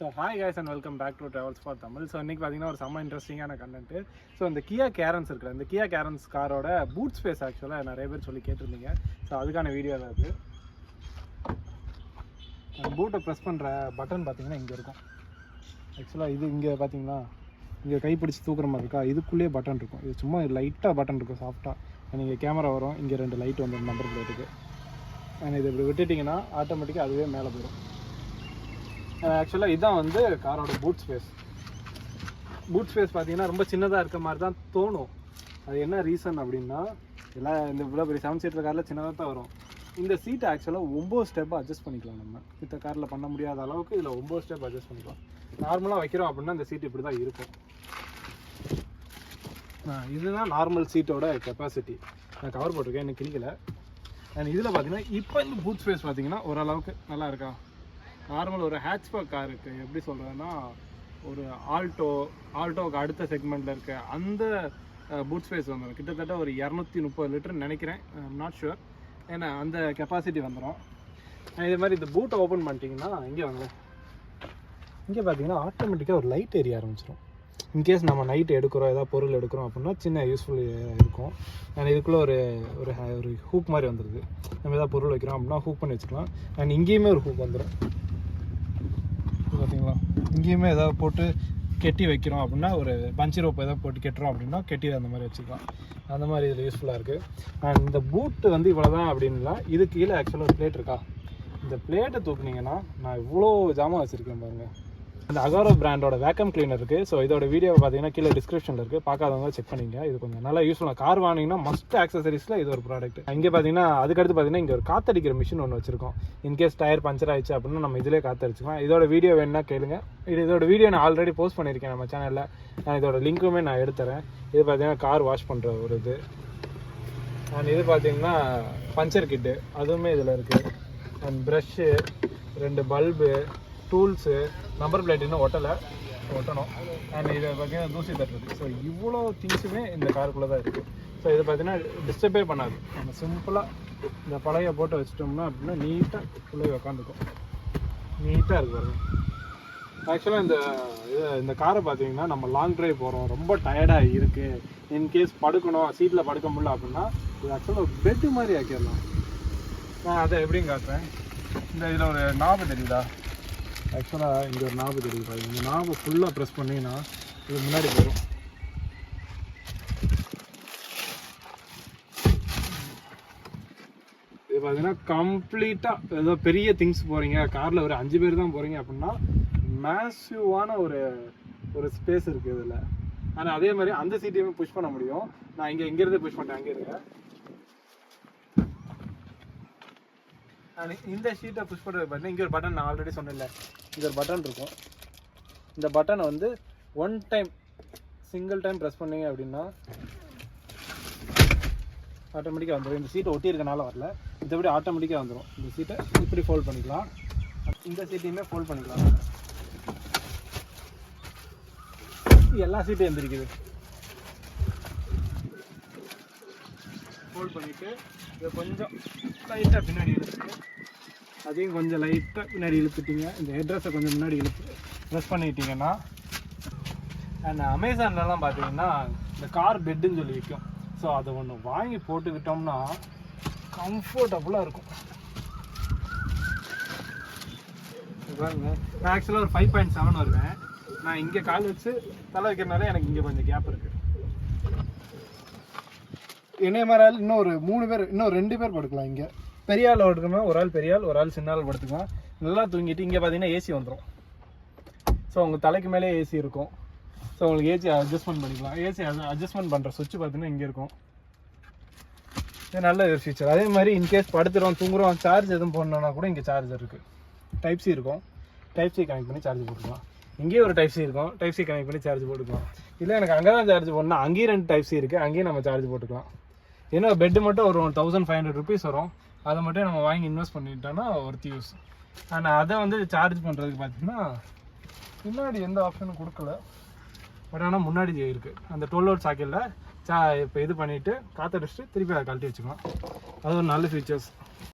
So hi guys and welcome back to Travels for Tamil. So இன்னைக்கு பாத்தீங்கன்னா ஒரு செம்ம இன்ட்ரெஸ்டிங்கான கண்டென்ட். ஸோ இந்த கியா கேரன்ஸ் இருக்குல்ல, இந்த கியா கேரன்ஸ் காரோட பூட் ஸ்பேஸ் ஆக்சுவலாக நிறைய பேர் சொல்லி கேட்டிருந்தீங்க. ஸோ அதுக்கான வீடியோ தான் இது. பூட்டை ப்ரெஸ் பண்ணுற பட்டன் பார்த்தீங்கன்னா இங்கே இருக்கும். ஆக்சுவலாக இது இங்கே பார்த்தீங்கன்னா இங்கே கைப்பிடிச்சி தூக்குற மாதிரி இருக்கா, இதுக்குள்ளேயே பட்டன் இருக்கும். இது சும்மா லைட்டாக பட்டன் இருக்கும், சாஃப்டாக. நீங்கள் கேமரா வரும், இங்கே 2 லைட் வந்துடும் நம்பர் பிளேட்டுக்கு. அண்ட் இது இப்படி விட்டுட்டிங்கன்னா ஆட்டோமேட்டிக்காக அதுவே மேலே போயிடும். ஆக்சுவலாக இதுதான் வந்து காரோட பூட் ஸ்பேஸ். பூட் ஸ்பேஸ் பார்த்தீங்கன்னா ரொம்ப சின்னதாக இருக்க மாதிரி தான் தோணும். அது என்ன ரீசன் அப்படின்னா, எல்லாம் இந்த இவ்வளோ பெரிய 7 சீட்டர் காரில் சின்னதாக தான் வரும். இந்த சீட்டை ஆக்சுவலாக 9 ஸ்டெப் அட்ஜஸ்ட் பண்ணிக்கலாம். நம்ம இந்த காரில் பண்ண முடியாத அளவுக்கு இதில் 9 ஸ்டெப் அட்ஜஸ்ட் பண்ணிக்கலாம். நார்மலாக வைக்கிறோம் அப்படின்னா இந்த சீட் இப்படி தான் இருக்கும். இதுதான் நார்மல் சீட்டோட கெப்பாசிட்டி. நான் கவர் போட்டிருக்கேன், எனக்கு கிளிக்கலை. அண்ட் இதில் பார்த்தீங்கன்னா இப்போ இந்த பூட் ஸ்பேஸ் பார்த்தீங்கன்னா ஓரளவுக்கு நல்லா இருக்கா. நார்மல் ஒரு ஹேட்ச்பேக் கார் இருக்குது, எப்படி சொல்கிறதுன்னா ஒரு ஆல்டோவுக்கு அடுத்த செக்மெண்ட்டில் இருக்க அந்த பூட் ஸ்பேஸ் வந்துடும். கிட்டத்தட்ட ஒரு 230 லிட்டர்னு நினைக்கிறேன், நாட் ஷுர். ஏன்னா அந்த கெப்பாசிட்டி வந்துடும். இது மாதிரி இந்த பூட்டை ஓப்பன் பண்ணிட்டீங்கன்னா இங்கே வாங்க, இங்கே பார்த்தீங்கன்னா ஆட்டோமேட்டிக்காக ஒரு லைட் எரிய ஆரம்பிச்சிடும். இன்கேஸ் நம்ம நைட் எடுக்கிறோம், ஏதாவது பொருள் எடுக்கிறோம் அப்படின்னா சின்ன யூஸ்ஃபுல் இருக்கும். அண்ட் இதுக்குள்ளே ஒரு ஹூக் மாதிரி வந்துடுது. நம்ம ஏதாவது பொருள் வைக்கிறோம் அப்படின்னா ஹூக் பண்ணி வச்சுக்கலாம். அண்ட் இங்கேயுமே ஒரு ஹூக் வந்துடும் பார்த்தீங்களா. இங்கேயுமே ஏதாவது போட்டு கெட்டி வைக்கிறோம் அப்படின்னா, ஒரு பஞ்சி ரோப் ஏதாவது போட்டு கெட்டுறோம் அப்படின்னா கெட்டி அந்த மாதிரி வச்சுக்கலாம். அந்த மாதிரி இதில் யூஸ்ஃபுல்லாக இருக்குது. அண்ட் இந்த பூட்டு வந்து இவ்வளோ தான் அப்படின்னா, இது கீழே ஆக்சுவலாக ஒரு பிளேட் இருக்கா. இந்த பிளேட்டை தூக்குனீங்கன்னா நான் இவ்வளோ ஜாமான் வச்சுருக்கேன் பாருங்கள். அந்த அகாரோ பிராண்டோட வேக்கம் கிளீனர் இருக்குது. ஸோ இதோட வீடியோ பார்த்தீங்கன்னா கீழே டிஸ்கிரிப்ஷனில் இருக்குது, பார்க்காதவங்க செக் பண்ணிங்க. இது கொஞ்சம் நல்லா யூஸ்ஃபுல்லாக. கார் வாங்கினீங்கன்னா மஸ்ட் ஆக்சசரிஸில் இது ஒரு ப்ராடக்ட். இங்கே பார்த்தீங்கன்னா அதுக்கடுத்து பார்த்தீங்கன்னா இங்கே ஒரு காற்றடிக்கிற மிஷின் ஒன்று வச்சிருக்கோம். இன்கேஸ் டயர் பஞ்சர் ஆயிடுச்சு அப்படின்னா நம்ம இதிலே காற்றடிச்சுக்கலாம். இதோட வீடியோ வேணுன்னா கேளுங்க. இதோட வீடியோ நான் ஆல்ரெடி போஸ்ட் பண்ணியிருக்கேன் நம்ம சேனலில். நான் இதோட லிங்க்குமே நான் எடுத்துறேன். இது பார்த்தீங்கன்னா கார் வாஷ் பண்ணுற ஒரு இது. அண்ட் இது பார்த்தீங்கன்னா பஞ்சர் கிட்டு, அதுவுமே இதில் இருக்குது. And brush, 2 bulb, tools, number plate இன்னும் ஒட்டணும். அண்ட் இதை பார்த்தீங்கன்னா தூசி தட்டுறது. ஸோ இவ்வளோ திங்ஸுமே இந்த காருக்குள்ளே தான் இருக்குது. ஸோ இதை பார்த்தீங்கன்னா டிஸ்டர்பே பண்ணாது. நம்ம சிம்பிளாக இந்த பழைய போட்டு வச்சிட்டோம்னா அப்படின்னா நீட்டாக உள்ளே உக்காந்துக்கும். நீட்டாக இருக்கு பாருங்க. ஆக்சுவலாக இந்த காரை பார்த்தீங்கன்னா நம்ம லாங் ட்ரைவ் போகிறோம், ரொம்ப டயர்டாக இருக்குது, இன்கேஸ் படுக்கணும், சீட்டில் படுக்க முடியல அப்படின்னா இது ஆக்சுவலாக ஒரு பெட்டு மாதிரி ஆக்கிடலாம். நான் அதை எப்படின்னு காட்டுறேன். இதில் ஒரு நாபு தெரியுதா. ஆக்சுவலாக இங்கே ஒரு நாபு தெரியுது. இந்த நாபை ஃபுல்லாக ப்ரெஸ் பண்ணிங்கன்னா இது முன்னாடி போயிடும். இது பார்த்தீங்கன்னா கம்ப்ளீட்டாக ஏதோ பெரிய திங்ஸ் போகிறீங்க, காரில் ஒரு 5 பேர் தான் போகிறீங்க அப்படின்னா மேசிவான ஒரு ஸ்பேஸ் இருக்குது இதில். ஆனால் அதே மாதிரி அந்த சீட்டையுமே புஷ் பண்ண முடியும். நான் இங்கேருந்து புஷ் பண்ணிட்டேன், அங்கே இருக்கேன். இந்த ஷீட்டை புஷ் பண்ணுறது பார்த்தீங்கன்னா இங்கே ஒரு பட்டன், நான் ஆல்ரெடி சொன்னேன்ல, இங்கே ஒரு பட்டன் இருக்கும். இந்த பட்டனை வந்து சிங்கிள் டைம் ப்ரெஸ் பண்ணிங்க அப்படின்னா ஆட்டோமேட்டிக்காக வந்துடும். இந்த சீட்டை ஒட்டி இருக்கனால வரல, இதை ஆட்டோமேட்டிக்காக வந்துடும். இந்த சீட்டை இப்படி ஃபோல்ட் பண்ணிக்கலாம், இந்த சீட்டையுமே ஃபோல்ட் பண்ணிக்கலாம். எல்லா சீட்டையும் எந்திரிக்குது. ஃபோல்ட் பண்ணிவிட்டு இதை கொஞ்சம் லைட்டாக பின்னாடி இழுத்துட்டு, அதையும் கொஞ்சம் லைட்டாக பின்னாடி இழுத்துட்டிங்க. இந்த ஹெட்ரஸை கொஞ்சம் முன்னாடி ப்ரெஸ் பண்ணிட்டீங்கன்னா, அண்ட் அமேசான்லலாம் பார்த்தீங்கன்னா இந்த கார் பெட்டுன்னு சொல்லி விற்கும். ஸோ அதை ஒன்று வாங்கி போட்டுக்கிட்டோம்னா கம்ஃபர்டபுளாக இருக்கும். பாருங்க, நான் ஆக்சுவலாக ஒரு 5.7 வருவேன். நான் இங்கே கால் வச்சு தலை வைக்கிறனால எனக்கு இங்கே கொஞ்சம் கேப் இருக்குது. என்னைய மாதிரி இன்னும் ஒரு 3 பேர், இன்னும் 2 பேர் படுக்கலாம். இங்கே பெரிய ஆள் படுக்கணும், ஒரு ஆள் பெரிய ஆள், ஒரு ஆள் சின்ன ஆள் படுத்துக்கலாம். நல்லா தூங்கிட்டு இங்கே பார்த்தீங்கன்னா ஏசி வந்துடும். ஸோ உங்கள் தலைக்கு மேலே ஏசி இருக்கும். ஸோ உங்களுக்கு ஏசி அட்ஜஸ்ட்மெண்ட் பண்ணிக்கலாம். ஏசி அட்ஜஸ்ட்மெண்ட் பண்ணுற சுவிட்ச் பார்த்தீங்கன்னா இங்கே இருக்கும். இது நல்ல ஒரு ஃபீச்சர். அதே மாதிரி இன்கேஸ் படுத்துகிறோம், தூங்குறோம், சார்ஜ் எதுவும் போடணுன்னா கூட இங்கே சார்ஜர் இருக்குது. டைப் சி இருக்கும், டைப் சி கனெக்ட் பண்ணி சார்ஜ் போட்டுக்கலாம். இங்கேயும் ஒரு டைப் சி இருக்கும், டைப் சி கனெக்ட் பண்ணி சார்ஜ் போட்டுக்கலாம். இல்லை எனக்கு அங்கே தான் சார்ஜ் போடணும், அங்கேயும் 2 டைப் சி இருக்குது, அங்கேயும் நம்ம சார்ஜ் போட்டுக்கலாம். ஏன்னா பெட்டு மட்டும் ஒரு 1500 ருபீஸ் வரும். அதை மட்டும் நம்ம வாங்கி இன்வெஸ்ட் பண்ணிட்டோன்னா ஒர்த் யூஸ். ஆனால் அதை வந்து சார்ஜ் பண்ணுறதுக்கு பார்த்தீங்கன்னா முன்னாடி எந்த ஆப்ஷனும் கொடுக்கல. பட் ஆனால் முன்னாடி இருக்குது. அந்த 12 வோல்ட் சாக்கெட்டில் இப்போ இது பண்ணிவிட்டு காற்றடிச்சிட்டு திருப்பி அதை கழட்டி வச்சுக்கலாம். அது ஒரு நல்ல ஃபீச்சர்ஸ்.